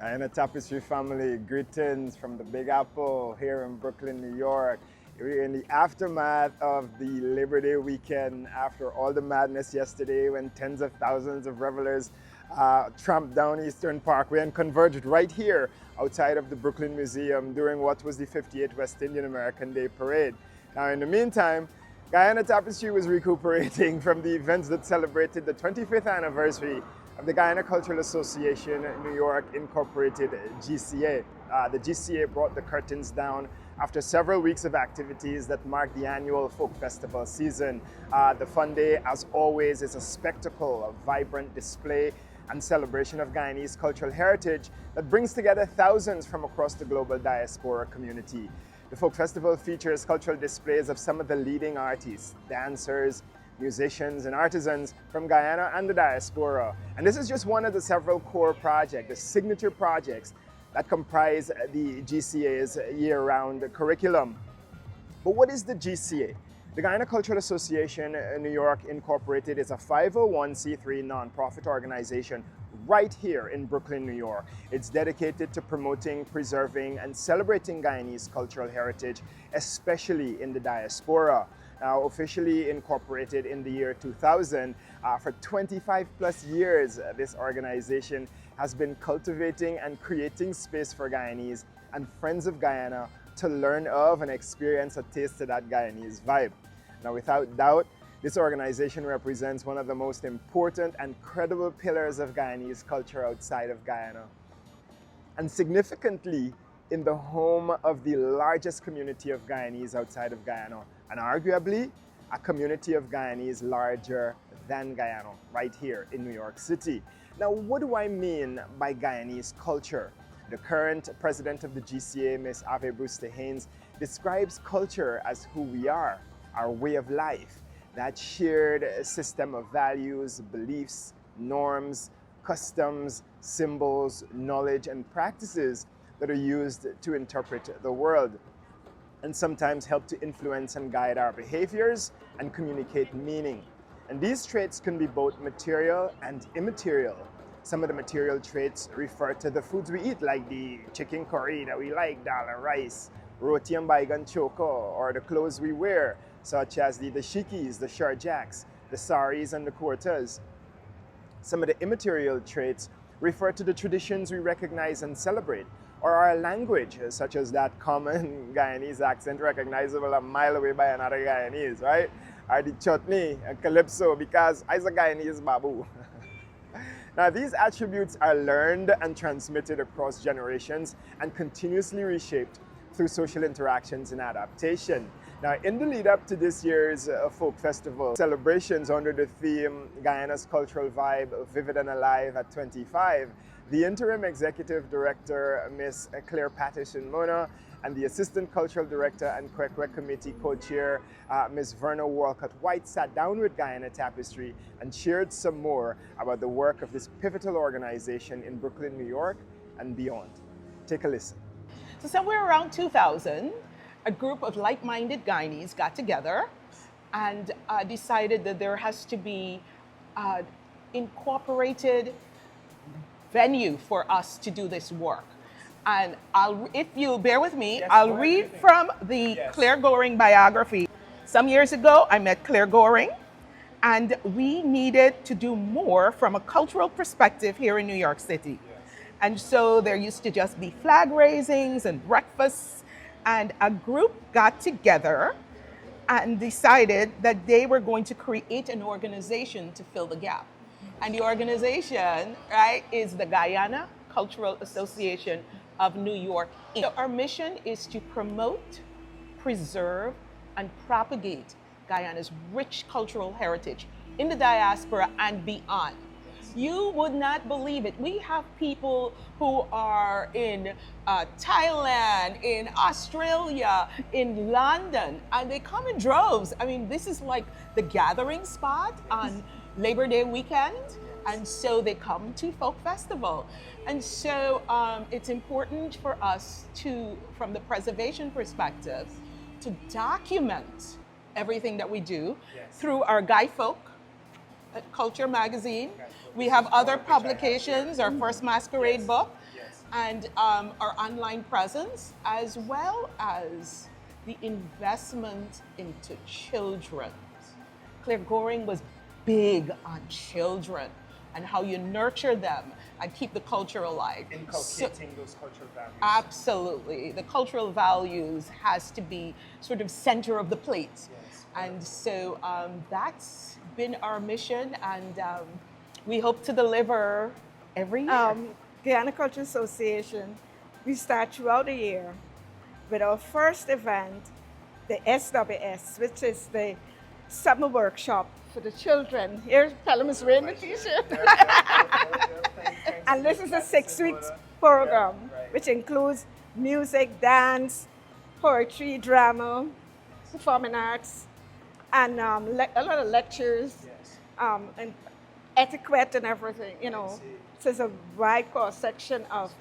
And a Tapestry family, greetings from the Big Apple here in Brooklyn, New York. We're in the aftermath of the Labor Day weekend, after all the madness yesterday when tens of thousands of revelers tramped down Eastern Parkway and converged right here outside of the Brooklyn Museum during what was the 58th West Indian American Day Parade. Now, in the meantime, Guyana Tapestry was recuperating from the events that celebrated the 25th anniversary of the Guyana Cultural Association New York Incorporated GCA. The GCA brought the curtains down after several weeks of activities that marked the annual folk festival season. The Fun Day, as always, is a spectacle, a vibrant display and celebration of Guyanese cultural heritage that brings together thousands from across the global diaspora community. The folk festival features cultural displays of some of the leading artists, dancers, musicians, and artisans from Guyana and the diaspora. And this is just one of the several core projects, the signature projects that comprise the GCA's year-round curriculum. But what is the GCA? The Guyana Cultural Association New York Incorporated is a 501c3 nonprofit organization right here in Brooklyn, New York. It's dedicated to promoting, preserving, and celebrating Guyanese cultural heritage, especially in the diaspora. Now, officially incorporated in the year 2000, for 25 plus years, this organization has been cultivating and creating space for Guyanese and friends of Guyana to learn of and experience a taste of that Guyanese vibe. Now, without doubt, this organization represents one of the most important and credible pillars of Guyanese culture outside of Guyana. And significantly, in the home of the largest community of Guyanese outside of Guyana, and arguably a community of Guyanese larger than Guyana, right here in New York City. Now, what do I mean by Guyanese culture? The current president of the GCA, Ms. Ave Brewster Haynes, describes culture as who we are, our way of life, that shared system of values, beliefs, norms, customs, symbols, knowledge, and practices that are used to interpret the world and sometimes help to influence and guide our behaviors and communicate meaning. And these traits can be both material and immaterial. Some of the material traits refer to the foods we eat, like the chicken curry that we like, dal and rice, roti and baigan choco, or the clothes we wear, such as the dashikis, the sharjaks, the saris, and the kurtas. Some of the immaterial traits refer to the traditions we recognize and celebrate, or our language, such as that common Guyanese accent recognizable a mile away by another Guyanese, right? Or the chutney and calypso, because I'm a Guyanese babu. Now, these attributes are learned and transmitted across generations and continuously reshaped through social interactions and adaptation. Now, in the lead up to this year's folk festival celebrations under the theme Guyana's Cultural Vibe, Vivid and Alive at 25, the interim executive director, Ms. Claire Patterson-Mona, and the assistant cultural director and Kwekwe committee co-chair, Ms. Verna Walcott-White, sat down with Guyana Tapestry and shared some more about the work of this pivotal organization in Brooklyn, New York, and beyond. Take a listen. So somewhere around 2000, a group of like-minded Guyanese got together and decided that there has to be incorporated venue for us to do this work. And if you bear with me, I'll read from the Claire Goring biography. Some years ago, I met Claire Goring, and we needed to do more from a cultural perspective here in New York City. And so there used to just be flag raisings and breakfasts, and a group got together and decided that they were going to create an organization to fill the gap. And the organization, right, is the Guyana Cultural Association of New York. So our mission is to promote, preserve, and propagate Guyana's rich cultural heritage in the diaspora and beyond. You would not believe it. We have people who are in Thailand, in Australia, in London, and they come in droves. I mean, this is like the gathering spot on Labor Day weekend. And so they come to Folk Festival. And so it's important for us to, from the preservation perspective, to document everything that we do through our Guy Folk Culture magazine. We have other publications, our first Masquerade book. and our online presence, as well as the investment into children. Claire Goring was big on children and how you nurture them and keep the culture alive. Inculcating those cultural values. Absolutely. The cultural values has to be sort of center of the plate. Yes. And so that's been our mission, and we hope to deliver every year. Guyana Cultural Association, we start throughout the year with our first event, the SWS, which is the summer workshop for the children. Here, Pelham is wearing the t-shirt. And this is a 6-week program, which includes music, dance, poetry, drama, performing arts, and a lot of lectures, and etiquette and everything, you know. So it's a wide cross-section of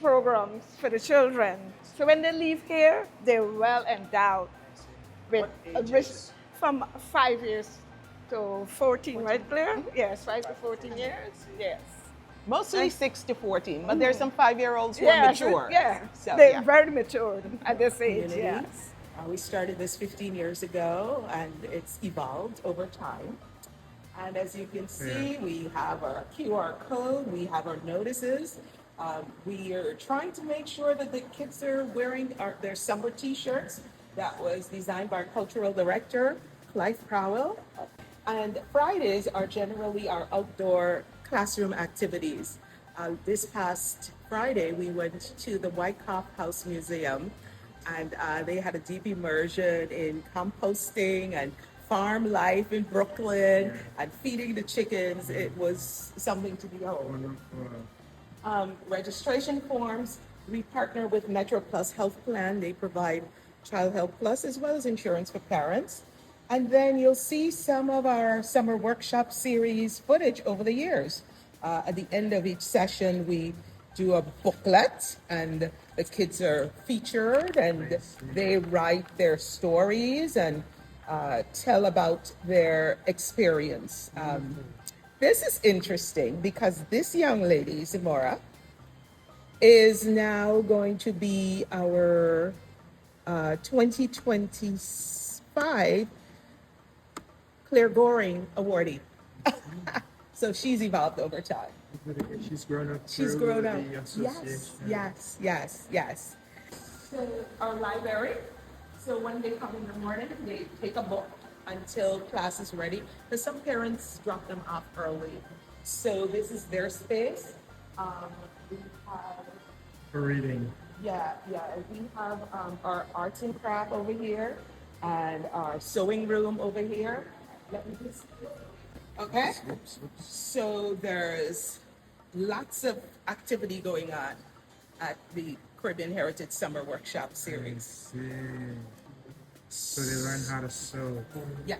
programs for the children. So when they leave here, they're well endowed with from 5 years to 14, right, Claire? Yes, 5 to 14 years. Yes. Mostly 6 to 14, but there's some 5-year-olds who are mature. Yeah, So, they're very mature at this age, Community. yes. We started this 15 years ago, and it's evolved over time. And as you can see, we have our QR code, we have our notices. We are trying to make sure that the kids are wearing their summer t-shirts. That was designed by our cultural director, Clive Crowell. And Fridays are generally our outdoor classroom activities. This past Friday, we went to the Wyckoff House Museum, and they had a deep immersion in composting and farm life in Brooklyn and feeding the chickens. It was something to behold. Registration forms, we partner with Metro Plus Health Plan. They provide Child Health Plus as well as insurance for parents. And then you'll see some of our summer workshop series footage over the years. At the end of each session, we do a booklet, and the kids are featured, and they write their stories and tell about their experience. This is interesting because this young lady, Zamora, is now going to be our 2025 Claire Goring awardee. So she's evolved over time. She's grown up. She's grown up. The association. Yes. So our library. So when they come in the morning, they take a book until class is ready. Because some parents drop them off early. So this is their space. We have For reading. Yeah. We have our arts and craft over here and our sewing room over here. Let me just. Okay. So there's lots of activity going on at the Caribbean Heritage Summer Workshop Series. So they learn how to sew. Yeah.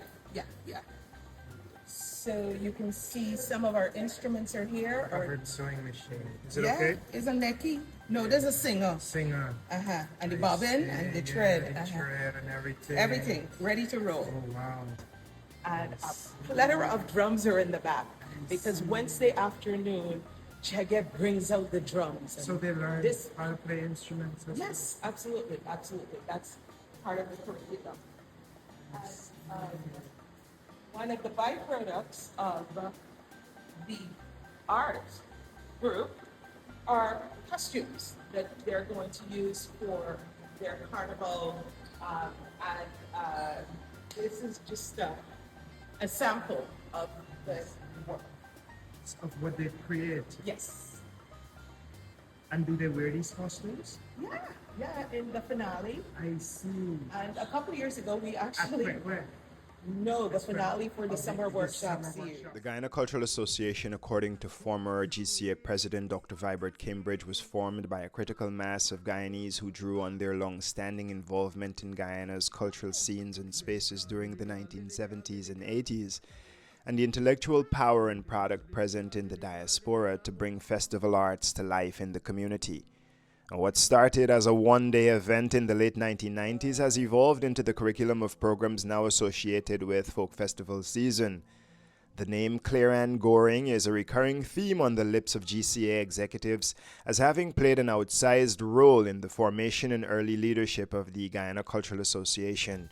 So you can see some of our instruments are here. Covered sewing machine. Is it Yeah, okay? isn't that key? No, there's a singer. Singer. And the bobbin and the thread. The thread and everything. Everything ready to roll. Oh wow. And a plethora of drums are in the back because Wednesday afternoon, Jaget brings out the drums. So they learn This- how to play instruments. Yes, absolutely. That's part of the curriculum. And, one of the byproducts of the art group are costumes that they're going to use for their carnival. This is just a sample of the work. Of what they create. Yes. And do they wear these costumes? Yeah, in the finale. I see. And a couple of years ago, we actually Where? know the finale for the summer workshop summer series. workshop. The Guyana Cultural Association, according to former GCA President Dr. Vibert Cambridge, was formed by a critical mass of Guyanese who drew on their long-standing involvement in Guyana's cultural scenes and spaces during the 1970s and 80s, and the intellectual power and product present in the diaspora to bring festival arts to life in the community. And what started as a one-day event in the late 1990s has evolved into the curriculum of programs now associated with folk festival season. The name Claire Ann Goring is a recurring theme on the lips of GCA executives as having played an outsized role in the formation and early leadership of the Guyana Cultural Association.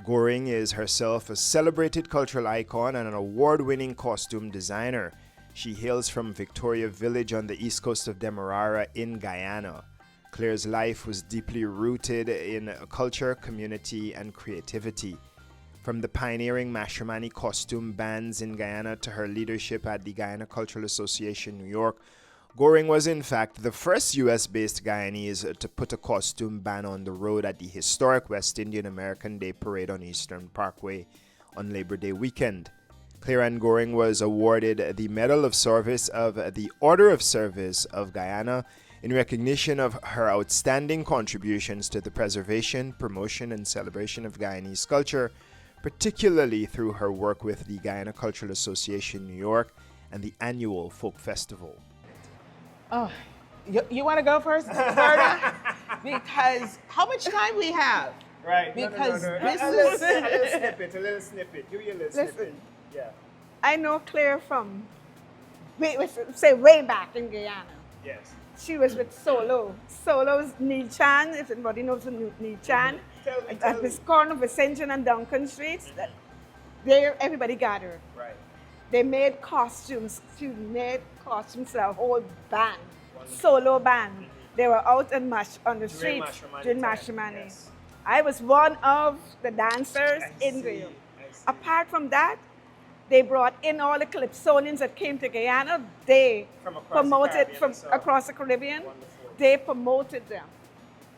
Goring is herself a celebrated cultural icon and an award-winning costume designer. She hails from Victoria Village on the east coast of Demerara in Guyana. Claire's life was deeply rooted in culture, community, and creativity. From the pioneering Mashramani costume bands in Guyana to her leadership at the Guyana Cultural Association, New York, Goring was in fact the first US-based Guyanese to put a costume ban on the road at the historic West Indian American Day Parade on Eastern Parkway on Labor Day weekend. Claire Ann Goring was awarded the Medal of Service of the Order of Service of Guyana in recognition of her outstanding contributions to the preservation, promotion, and celebration of Guyanese culture, particularly through her work with the Guyana Cultural Association, New York, and the annual Folk Festival. Oh, you want to go first, Berta? Because how much time we have? Right. Because no. this a is little snippet. Give you a little Listen. snippet. Yeah. I know Claire from, way back in Guyana. Yes. She was with Solo. Solo's Neil Chan, if anybody knows Neil Chan. Tell me. At this corner of St. John and Duncan Streets, there everybody gathered. Right. They made costumes. She made costumes for a whole band, solo band. They were out on the streets during Mashramani. Yes. I was one of the dancers in Guyana. I see. Apart from that, they brought in all the Calypsonians that came to Guyana. They From across the promoted Caribbean, from so across the Caribbean. wonderful. They promoted them,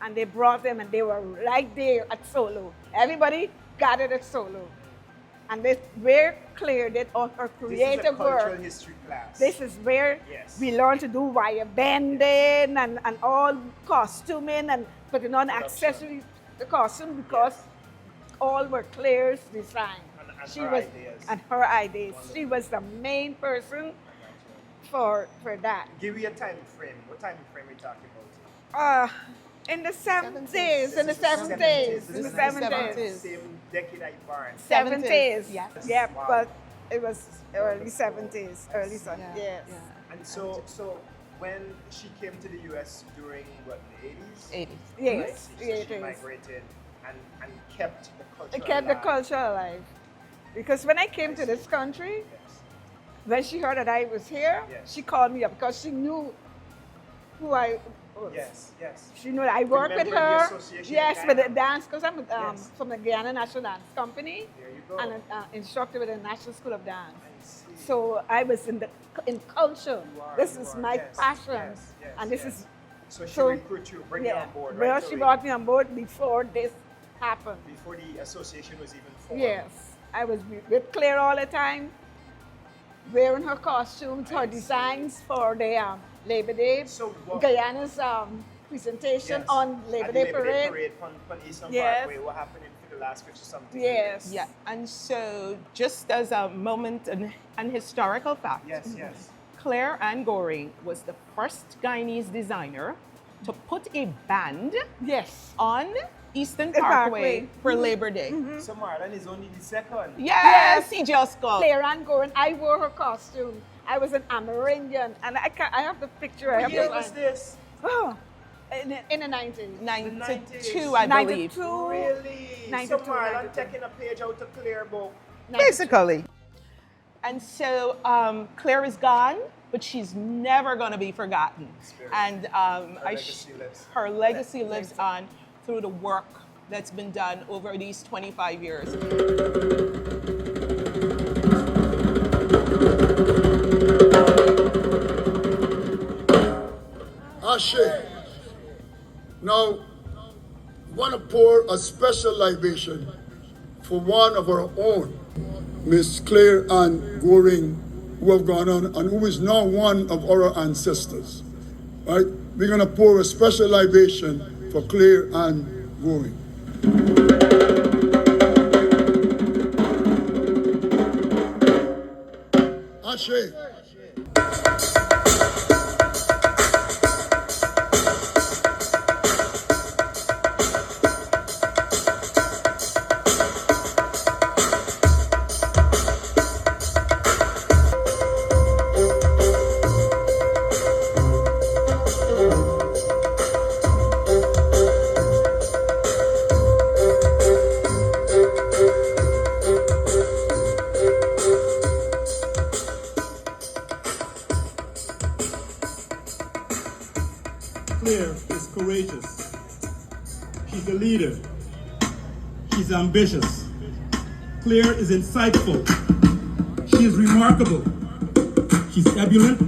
and they brought them, and they were right there at Solo. Everybody gathered at Solo, and this where Claire did all her This is a creative cultural work. history class. This is where Yes. we learned to do wire bending and all costuming and putting on accessories, the costume, because all were Claire's design. And She her was ideas. and her ideas. She was the main person for that. Give me a time frame. What time frame are we talking about? In the 70s, This in the is the 70s, 70s. in the This is the 70s. 70s. Same decade I born. 70s. Yes. Yeah, Wow. but it was early 70s, early 70s. Yes. And so when she came to the US during what, the 80s? 80s. Yes, So yes, she yes. migrated and kept the culture It kept the alive. culture alive. Because when I came to this country, Yes. when she heard that I was here, Yes. she called me up because she knew who I was. Yes, yes. She knew that I worked with Remember the her. association Yes, in with the Guyana? dance, because I'm Yes. from the Guyana National Dance Company There you go. and an instructor with the National School of Dance. I see. So I was in culture. You are, This you is are. my Yes, passion, yes, yes, and this yes. is So she so- recruited you, bring you on board Well, right she away, brought me on board before this happened. before the association was even formed. Yes, I was with Claire all the time, wearing her costumes, her designs for the Labor Day, So what, Guyana's presentation yes, on Labor at Day the Labor Day Parade. on Eastern Yes. Parkway, what happened for the last 50-something Yes. years? Yeah, and so just as a moment, an historical fact, Yes, yes. Claire Ann Goring was the first Guyanese designer to put a band Yes. on Eastern The Parkway Parkway. for Labor Day. So Marlon is only the second. Yes, he just called. Claire Ann Goring, I wore her costume. I was an Amerindian, and I have the picture. I What have year the was this? Oh, in the 90s. 92, I 92. believe. Really? 92, So Marlon 92. taking a page out of Claire book. Basically. And so Claire is gone, but she's never going to be forgotten. Spirit. And legacy lives. her legacy lives on through the work that's been done over these 25 years. Ashe. Now, I want to pour a special libation for one of our own, Miss Claire Ann Goring, who have gone on and who is now one of our ancestors. Right? We're going to pour a special libation for Claire Ann Goring. Ashe. Claire is courageous. She's a leader. She's ambitious. Claire is insightful. She is remarkable. She's ebullient.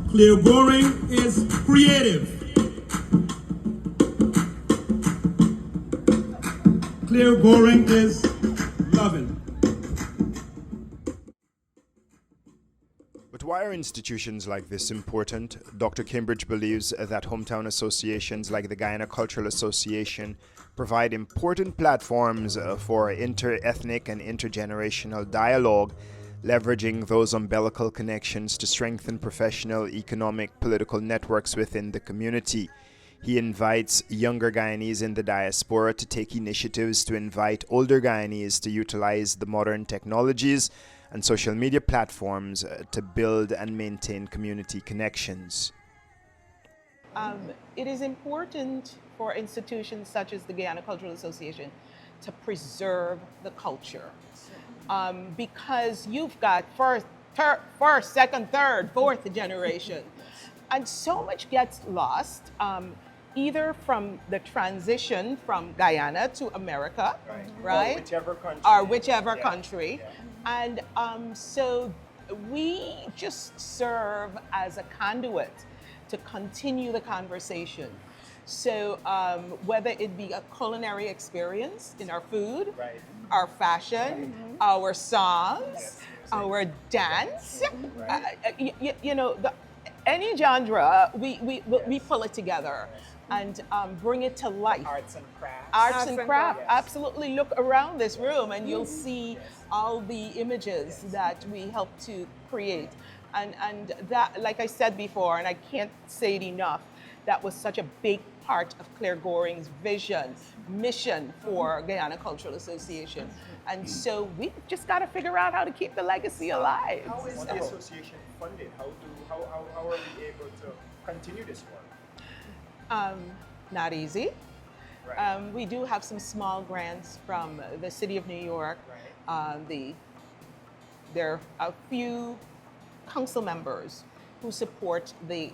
Claire Goring is creative. Claire Goring is loving. But why are institutions like this important? Dr. Cambridge believes that hometown associations like the Guyana Cultural Association provide important platforms for inter-ethnic and intergenerational dialogue, leveraging those umbilical connections to strengthen professional, economic, political networks within the community. He invites younger Guyanese in the diaspora to take initiatives to invite older Guyanese to utilize the modern technologies and social media platforms to build and maintain community connections. It is important for institutions such as the Guyana Cultural Association to preserve the culture, because you've got first, second, third, fourth generation, and so much gets lost, either from the transition from Guyana to America, right? Or whichever country. Yeah. And so we just serve as a conduit to continue the conversation. So whether it be a culinary experience in our food, Right. our fashion, our songs, Yes. our dance, Right. any genre, we pull it together and bring it to life. Arts and crafts. Arts and craft, Yes. absolutely. Look around this room and you'll see all the images that we help to create. And that, like I said before, and I can't say it enough, that was such a big part of Claire Goring's vision, mission for Guyana Cultural Association. And so we've just got to figure out how to keep the legacy alive. How is the association funded? How are we able to continue this work? Not easy. Right. We do have some small grants from the City of New York. Right. There are a few council members who support the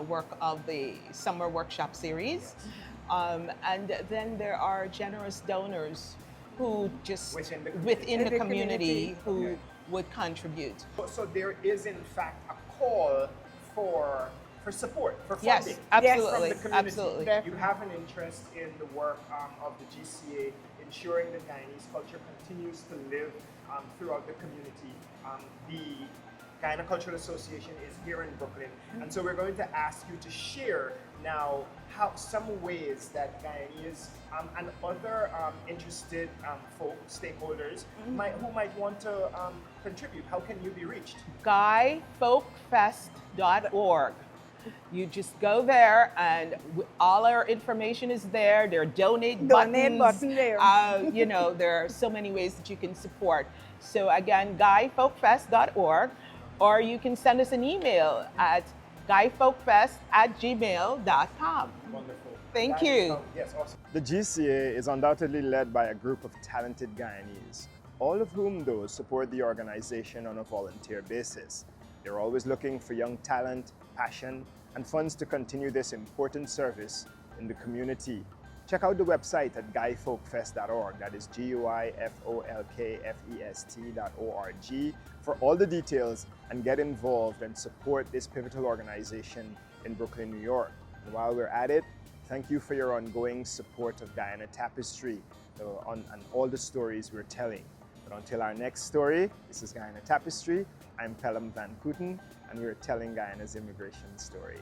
work of the summer workshop series. And then there are generous donors who just Within the community who would contribute. So there is in fact a call for support, for funding. Yes, absolutely, From the community. absolutely. You have an interest in the work of the GCA, ensuring that Guyanese culture continues to live throughout the community. The Guyana Cultural Association is here in Brooklyn, and so we're going to ask you to share now some ways that Guyanese and other interested stakeholders who might want to contribute. How can you be reached? GuyFolkFest.org. You just go there and all our information is there. There are donate buttons. button there. There are so many ways that you can support. So again, GuyFolkFest.org, or you can send us an email at guyfolkfest@gmail.com. Wonderful. Thank you. Yes, awesome. The GCA is undoubtedly led by a group of talented Guyanese, all of whom, though, support the organization on a volunteer basis. They're always looking for young talent, passion, and funds to continue this important service in the community. Check out the website at guyfolkfest.org. That is GUYFOLKFEST.org for all the details and get involved and support this pivotal organization in Brooklyn, New York. And while we're at it, thank you for your ongoing support of Guyana Tapestry and all the stories we're telling. But until our next story, this is Guyana Tapestry. I'm Pelham Van Kooten, and we're telling Guyana's immigration story.